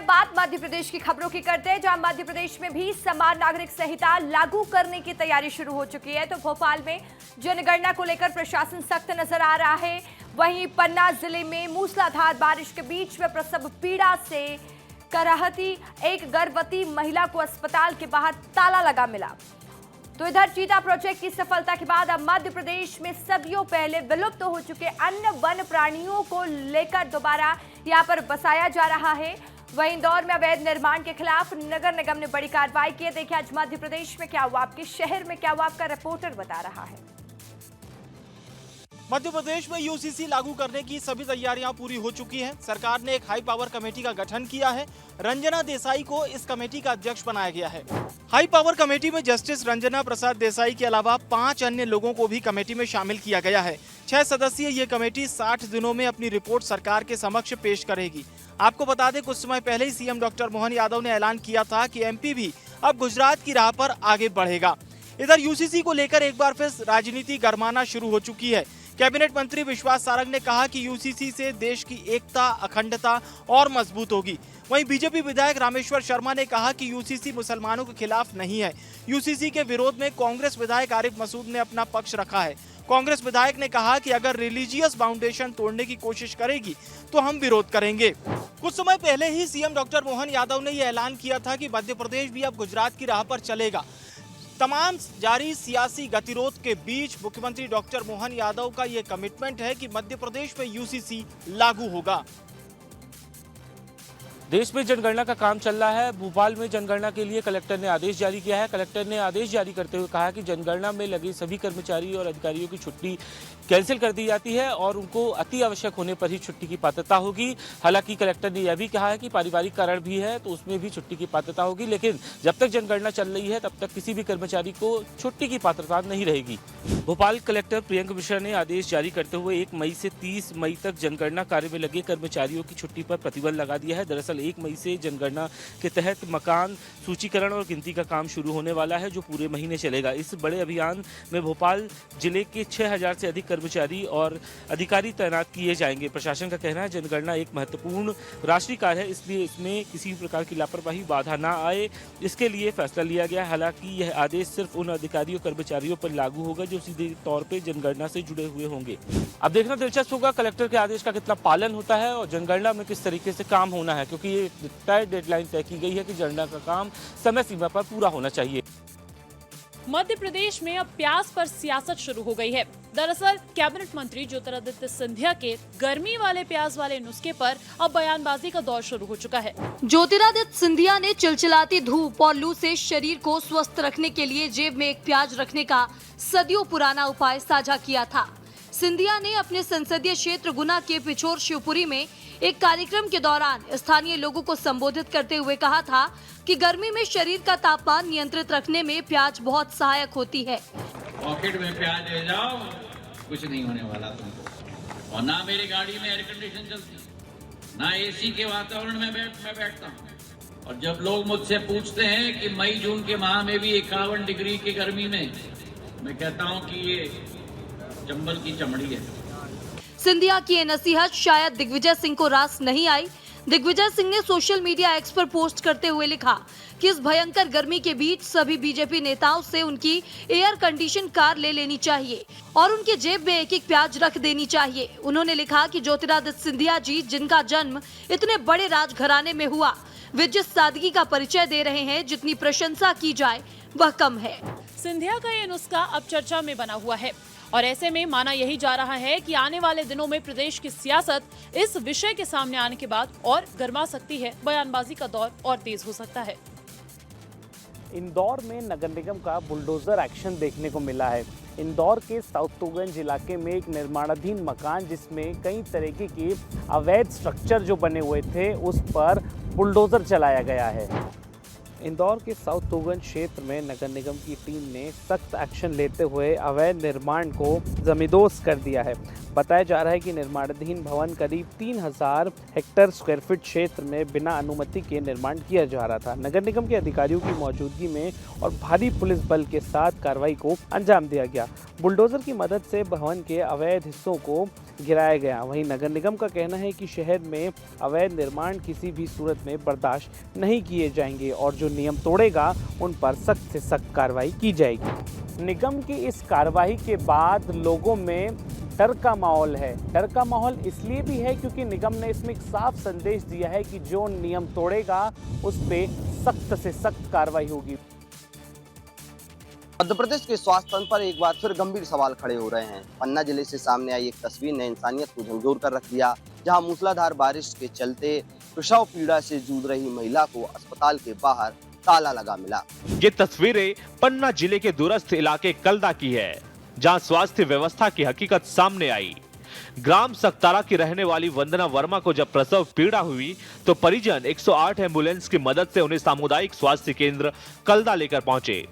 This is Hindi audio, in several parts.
बात मध्य प्रदेश की खबरों की करते हैं, जहां मध्य प्रदेश में भी समान नागरिक संहिता लागू करने की तैयारी शुरू हो चुकी है। तो भोपाल में जनगणना को लेकर प्रशासन सख्त नजर आ रहा है। वहीं पन्ना जिले में मूसलाधार बारिश के बीच में प्रसव पीड़ा से कराहती एक गर्भवती महिला को अस्पताल के बाहर ताला लगा मिला। तो इधर चीता प्रोजेक्ट की सफलता के बाद अब मध्य प्रदेश में सदियों पहले विलुप्त हो चुके अन्य वन प्राणियों को लेकर दोबारा यहां पर बसाया जा रहा है। वहीं इंदौर में अवैध निर्माण के खिलाफ नगर निगम ने बड़ी कार्रवाई की है। देखिए आज मध्य प्रदेश में क्या हुआ, आपके शहर में क्या हुआ, आपका रिपोर्टर बता रहा है। मध्य प्रदेश में यूसीसी लागू करने की सभी तैयारियां पूरी हो चुकी हैं। सरकार ने एक हाई पावर कमेटी का गठन किया है। रंजना देसाई को इस कमेटी का अध्यक्ष बनाया गया है। हाई पावर कमेटी में जस्टिस रंजना प्रसाद देसाई के अलावा 5 अन्य लोगों को भी कमेटी में शामिल किया गया है। 6 सदस्यीय ये कमेटी 60 दिनों में अपनी रिपोर्ट सरकार के समक्ष पेश करेगी। आपको बता दें, कुछ समय पहले ही सीएम डॉक्टर मोहन यादव ने ऐलान किया था कि एमपी भी अब गुजरात की राह पर आगे बढ़ेगा। इधर यूसीसी को लेकर एक बार फिर राजनीति गरमाना शुरू हो चुकी है। कैबिनेट मंत्री विश्वास सारंग ने कहा कि यूसीसी से देश की एकता, अखंडता और मजबूत होगी। वहीं बीजेपी विधायक रामेश्वर शर्मा ने कहा कि यूसीसी मुसलमानों के खिलाफ नहीं है। यूसीसी के विरोध में कांग्रेस विधायक आरिफ मसूद ने अपना पक्ष रखा है। कांग्रेस विधायक ने कहा कि अगर रिलीजियस बाउंडेशन तोड़ने की कोशिश करेगी तो हम विरोध करेंगे। कुछ समय पहले ही सीएम डॉक्टर मोहन यादव ने यह ऐलान किया था कि मध्य प्रदेश भी अब गुजरात की राह पर चलेगा। तमाम जारी सियासी गतिरोध के बीच मुख्यमंत्री डॉक्टर मोहन यादव का ये कमिटमेंट है कि मध्य प्रदेश में यूसीसी लागू होगा। देश में जनगणना का काम चल रहा है। भोपाल में जनगणना के लिए कलेक्टर ने आदेश जारी किया है। कलेक्टर ने आदेश जारी करते हुए कहा कि जनगणना में लगे सभी कर्मचारी और अधिकारियों की छुट्टी कैंसिल कर दी जाती है और उनको अति आवश्यक होने पर ही छुट्टी की पात्रता होगी। हालांकि कलेक्टर ने यह भी कहा है कि पारिवारिक कारण भी है तो उसमें भी छुट्टी की पात्रता होगी, लेकिन जब तक जनगणना चल रही है तब तक किसी भी कर्मचारी को छुट्टी की पात्रता नहीं रहेगी। भोपाल कलेक्टर प्रियंक मिश्रा ने आदेश जारी करते हुए 1 मई से 30 मई तक जनगणना कार्य में लगे कर्मचारियों की छुट्टी पर प्रतिबंध लगा दिया है। दरअसल 1 मई से जनगणना के तहत मकान सूचीकरण और गिनती का काम शुरू होने वाला है, जो पूरे महीने चलेगा। इस बड़े अभियान में भोपाल जिले के 6000 से अधिक कर्मचारी और अधिकारी तैनात किए जाएंगे। प्रशासन का कहना है जनगणना एक महत्वपूर्ण राष्ट्रीय कार्य है, इसलिए इसमें किसी भी प्रकार की लापरवाही बाधा न आए, इसके लिए फैसला लिया गया। हालांकि यह आदेश सिर्फ उन अधिकारियों कर्मचारियों पर लागू होगा जो सीधे तौर पर जनगणना से जुड़े हुए होंगे। अब देखना दिलचस्प होगा कलेक्टर के आदेश का कितना पालन होता है और जनगणना में किस तरीके से काम होना है, क्योंकि ये तय डेडलाइन तय की गई है कि जनगणना का काम समय सीमा पर पूरा होना चाहिए। मध्य प्रदेश में अब प्याज पर सियासत शुरू हो गई है। दरअसल कैबिनेट मंत्री ज्योतिरादित्य सिंधिया के गर्मी वाले प्याज वाले नुस्खे पर अब बयानबाजी का दौर शुरू हो चुका है। ज्योतिरादित्य सिंधिया ने चिलचिलाती धूप और लू से शरीर को स्वस्थ रखने के लिए जेब में एक प्याज रखने का सदियों पुराना उपाय साझा किया था। सिंधिया ने अपने संसदीय क्षेत्र गुना के पिछोर शिवपुरी में एक कार्यक्रम के दौरान स्थानीय लोगों को संबोधित करते हुए कहा था कि गर्मी में शरीर का तापमान नियंत्रित रखने में प्याज बहुत सहायक होती है। पॉकेट में प्याज ले जाओ, कुछ नहीं होने वाला तुमको। और ना मेरी गाड़ी में एयर कंडीशन चलती, ना एसी के वातावरण में मैं बैठता हूँ। और जब लोग मुझसे पूछते हैं कि मई जून के माह में भी 51 डिग्री की गर्मी में, मैं कहता हूँ कि ये चंबल की चमड़ी है। सिंधिया की ये नसीहत शायद दिग्विजय सिंह को रास नहीं आई। दिग्विजय सिंह ने सोशल मीडिया एक्स पर पोस्ट करते हुए लिखा कि इस भयंकर गर्मी के बीच सभी बीजेपी नेताओं से उनकी एयर कंडीशन कार ले लेनी चाहिए और उनके जेब में एक एक प्याज रख देनी चाहिए। उन्होंने लिखा कि ज्योतिरादित्य सिंधिया जी, जिनका जन्म इतने बड़े राजघराने में हुआ, वे जिस सादगी का परिचय दे रहे हैं, जितनी प्रशंसा की जाए वह कम है। सिंधिया का ये नुस्खा अब चर्चा में बना हुआ है और ऐसे में माना यही जा रहा है कि आने वाले दिनों में प्रदेश की सियासत इस विषय के सामने आने के बाद और गर्मा सकती है। बयानबाजी का दौर और तेज हो सकता है। इंदौर में नगर निगम का बुलडोजर एक्शन देखने को मिला है। इंदौर के साउथगंज इलाके में एक निर्माणाधीन मकान जिसमें कई तरीके के अवैध स्ट्रक्चर जो बने हुए थे उस पर बुलडोजर चलाया गया है। इंदौर के साउथगंज क्षेत्र में नगर निगम की टीम ने सख्त एक्शन लेते हुए अवैध निर्माण को जमींदोज कर दिया है। बताया जा रहा है कि निर्माणाधीन भवन करीब 3000 हेक्टेयर स्क्वायर फीट क्षेत्र में बिना अनुमति के निर्माण किया जा रहा था। नगर निगम के अधिकारियों की मौजूदगी में और भारी पुलिस बल के साथ कार्रवाई को अंजाम दिया गया। बुलडोजर की मदद से भवन के अवैध हिस्सों को गिराया गया। वहीं नगर निगम का कहना है कि शहर में अवैध निर्माण किसी भी सूरत में बर्दाश्त नहीं किए जाएंगे और जो नियम तोड़ेगा उन पर सख्त से सख्त कार्रवाई की जाएगी। निगम की इस कार्रवाई के बाद लोगों में डर का माहौल है। डर का माहौल इसलिए भी है क्योंकि निगम ने इसमें एक साफ संदेश दिया है कि जो नियम तोड़ेगा उस पे सख्त से सख्त कार्रवाई होगी। मध्य प्रदेश के स्वास्थ्य तंत्र पर एक बार फिर गंभीर सवाल खड़े हो रहे हैं। पन्ना जिले से सामने आई एक तस्वीर ने इंसानियत को झकझोर कर रख दिया, जहां मूसलाधार बारिश के चलते प्रसव पीड़ा से जूझ रही महिला को अस्पताल के बाहर ताला लगा मिला। ये तस्वीरें पन्ना जिले के दूरस्थ इलाके कलदा की है, जहां स्वास्थ्य व्यवस्था की हकीकत सामने आई। ग्राम सकतारा की रहने वाली वंदना वर्मा को जब प्रसव पीड़ा हुई तो परिजन 108 एम्बुलेंस की मदद से उन्हें सामुदायिक स्वास्थ्य केंद्र कलदा लेकर पहुंचे,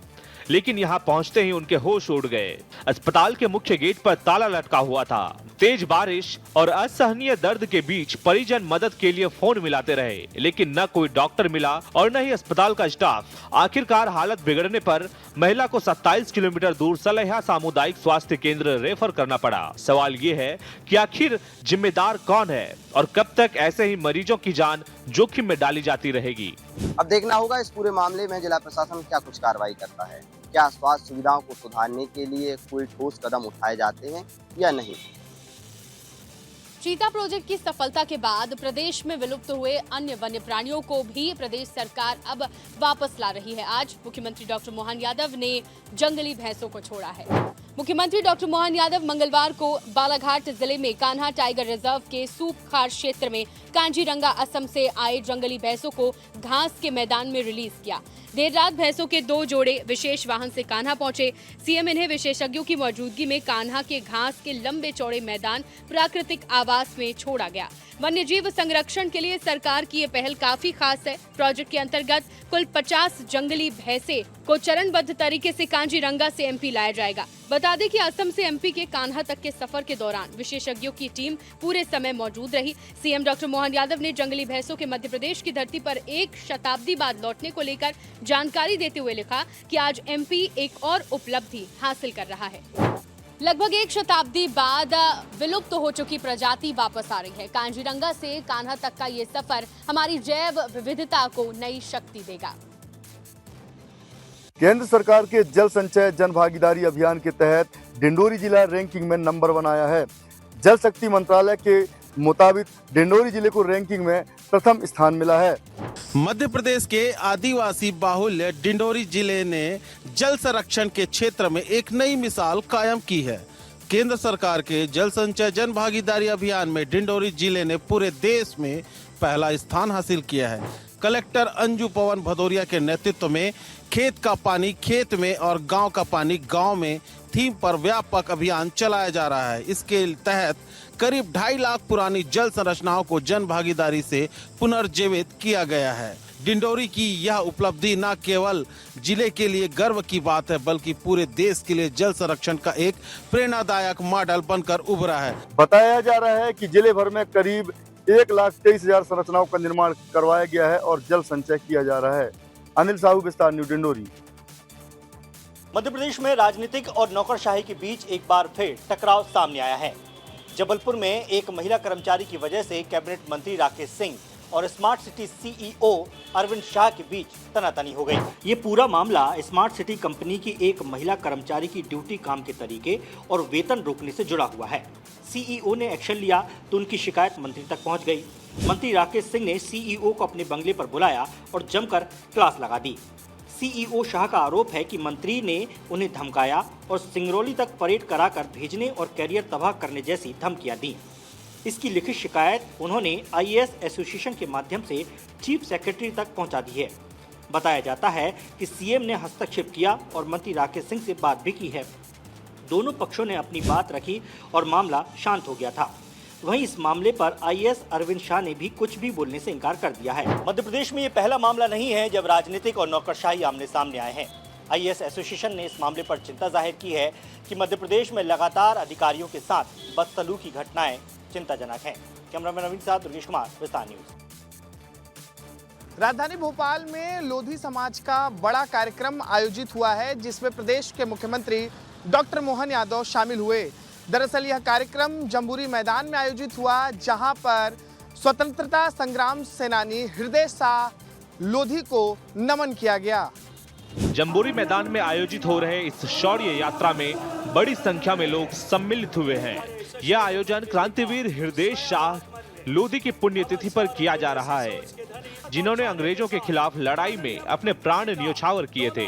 लेकिन यहां पहुंचते ही उनके होश उड़ गए। अस्पताल के मुख्य गेट पर ताला लटका हुआ था। तेज बारिश और असहनीय दर्द के बीच परिजन मदद के लिए फोन मिलाते रहे, लेकिन न कोई डॉक्टर मिला और न ही अस्पताल का स्टाफ। आखिरकार हालत बिगड़ने पर महिला को 27 किलोमीटर दूर सलैहा सामुदायिक स्वास्थ्य केंद्र रेफर करना पड़ा। सवाल ये है कि आखिर जिम्मेदार कौन है और कब तक ऐसे ही मरीजों की जान जोखिम में डाली जाती रहेगी। अब देखना होगा इस पूरे मामले में जिला प्रशासन क्या कुछ कार्रवाई करता है। क्या स्वास्थ्य सुविधाओं को सुधारने के लिए कोई ठोस कदम उठाए जाते हैं या नहीं। चीता प्रोजेक्ट की सफलता के बाद प्रदेश में विलुप्त हुए अन्य वन्य प्राणियों को भी प्रदेश सरकार अब वापस ला रही है। आज मुख्यमंत्री डॉक्टर मोहन यादव ने जंगली भैंसों को छोड़ा है। मुख्यमंत्री डॉक्टर मोहन यादव मंगलवार को बालाघाट जिले में कान्हा टाइगर रिजर्व के सूपखार क्षेत्र में कांजीरंगा असम से आए जंगली भैंसों को घास के मैदान में रिलीज किया। देर रात भैंसों के 2 जोड़े विशेष वाहन से कान्हा पहुंचे। सीएम इन्हें विशेषज्ञों की मौजूदगी में कान्हा के घास के लंबे चौड़े मैदान प्राकृतिक आवास में छोड़ा गया। वन्यजीव संरक्षण के लिए सरकार की ये पहल काफी खास है। प्रोजेक्ट के अंतर्गत कुल 50 जंगली भैंसे को चरणबद्ध तरीके से कांजीरंगा से एमपी लाया जाएगा। बता दें कि असम से एमपी के कान्हा तक के सफर के दौरान विशेषज्ञों की टीम पूरे समय मौजूद रही। सीएम डॉक्टर मोहन यादव ने जंगली भैंसों के मध्य प्रदेश की धरती पर 1 शताब्दी बाद लौटने को लेकर जानकारी देते हुए लिखा कि आज एमपी एक और उपलब्धि हासिल कर रहा है। लगभग 1 शताब्दी बाद विलुप्त हो चुकी प्रजाति वापस आ रही है। कांजीरंगा से कान्हा तक का ये सफर हमारी जैव विविधता को नई शक्ति देगा। केंद्र सरकार के जल संचय जन भागीदारी अभियान के तहत डिंडोरी जिला रैंकिंग में नंबर 1 आया है। जल शक्ति मंत्रालय के मुताबिक डिंडोरी जिले को रैंकिंग में प्रथम स्थान मिला है। मध्य प्रदेश के आदिवासी बाहुल्य डिंडोरी जिले ने जल संरक्षण के क्षेत्र में एक नई मिसाल कायम की है। केंद्र सरकार के जल संचय जन भागीदारी अभियान में डिंडोरी जिले ने पूरे देश में पहला स्थान हासिल किया है। कलेक्टर अंजू पवन भदौरिया के नेतृत्व में खेत का पानी खेत में और गांव का पानी गांव में थीम पर व्यापक अभियान चलाया जा रहा है। इसके तहत करीब 2.5 लाख पुरानी जल संरचनाओं को जन भागीदारी से पुनर्जीवित किया गया है। डिंडोरी की यह उपलब्धि न केवल जिले के लिए गर्व की बात है, बल्कि पूरे देश के लिए जल संरक्षण का एक प्रेरणादायक मॉडल बनकर उभरा है। बताया जा रहा है कि जिले भर में करीब 1,23,000 संरचनाओं का निर्माण करवाया गया है और जल संचय किया जा रहा है। अनिल साहू, विस्तार न्यूज, डिंडोरी। मध्य प्रदेश में राजनीतिक और नौकरशाही के बीच एक बार फिर टकराव सामने आया है। जबलपुर में एक महिला कर्मचारी की वजह से कैबिनेट मंत्री राकेश सिंह और smart city CEO Arvind Shah के बीच तनातनी हो गई। ये पूरा मामला स्मार्ट सिटी कंपनी की एक महिला कर्मचारी की ड्यूटी, काम के तरीके और वेतन रोकने से जुड़ा हुआ है। सीईओ ने एक्शन लिया तो उनकी शिकायत मंत्री तक पहुंच गई। मंत्री राकेश सिंह ने सीईओ को अपने बंगले पर बुलाया और जमकर क्लास लगा दी। सीईओ शाह का आरोप है कि मंत्री ने उन्हें धमकाया और सिंगरौली तक परेड कराकर भेजने और कैरियर तबाह करने जैसी धमकियां दी। इसकी लिखित शिकायत उन्होंने आईएएस एसोसिएशन के माध्यम से चीफ सेक्रेटरी तक पहुंचा दी है। बताया जाता है कि सीएम ने हस्तक्षेप किया और मंत्री राकेश सिंह से बात भी की है। दोनों पक्षों ने अपनी बात रखी और मामला शांत हो गया था। वहीं इस मामले पर आईएएस अरविंद शाह ने भी कुछ भी बोलने से इनकार कर दिया है। मध्य प्रदेश में ये पहला मामला नहीं है जब राजनीतिक और नौकरशाही आमने सामने आए हैं। आईएएस एसोसिएशन ने इस मामले पर चिंता जाहिर की है कि मध्य प्रदेश में लगातार अधिकारियों के साथ बदसलूकी की घटनाएं चिंताजनक हैं। कैमरामैन नवीन के साथ दुर्गेश कुमार, विस्तार न्यूज। राजधानी भोपाल में लोधी समाज का बड़ा कार्यक्रम आयोजित हुआ है, जिसमें प्रदेश के मुख्यमंत्री डॉक्टर मोहन यादव शामिल हुए। दरअसल यह कार्यक्रम जम्बूरी मैदान में आयोजित हुआ, जहां पर स्वतंत्रता संग्राम सेनानी हृदय शाह लोधी को नमन किया गया। जम्बूरी मैदान में आयोजित हो रहे इस शौर्य यात्रा में बड़ी संख्या में लोग सम्मिलित हुए हैं। यह आयोजन क्रांतिवीर हृदय शाह लोधी की पुण्यतिथि पर किया जा रहा है, जिन्होंने अंग्रेजों के खिलाफ लड़ाई में अपने प्राण न्योछावर किए थे।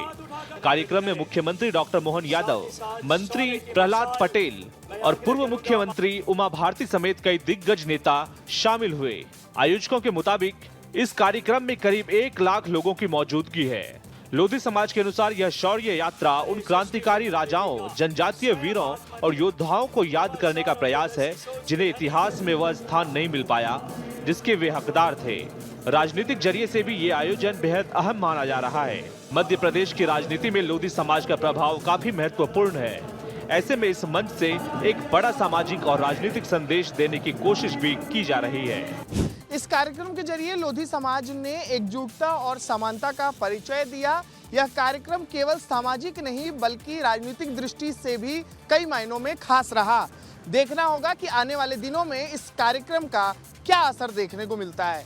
कार्यक्रम में मुख्यमंत्री डॉक्टर मोहन यादव, मंत्री प्रहलाद पटेल और पूर्व मुख्यमंत्री उमा भारती समेत कई दिग्गज नेता शामिल हुए। आयोजकों के मुताबिक इस कार्यक्रम में करीब 1 लाख लोगों की मौजूदगी है। लोधी समाज के अनुसार यह शौर्य यात्रा उन क्रांतिकारी राजाओं, जनजातीय वीरों और योद्धाओं को याद करने का प्रयास है, जिन्हें इतिहास में वह स्थान नहीं मिल पाया जिसके वे हकदार थे। राजनीतिक जरिए से भी ये आयोजन बेहद अहम माना जा रहा है। मध्य प्रदेश की राजनीति में लोधी समाज का प्रभाव काफी महत्वपूर्ण है। ऐसे में इस मंच से एक बड़ा सामाजिक और राजनीतिक संदेश देने की कोशिश भी की जा रही है। इस कार्यक्रम के जरिए लोधी समाज ने एकजुटता और समानता का परिचय दिया। यह कार्यक्रम केवल सामाजिक नहीं बल्कि राजनीतिक दृष्टि से भी कई मायनों में खास रहा। देखना होगा कि आने वाले दिनों में इस कार्यक्रम का क्या असर देखने को मिलता है।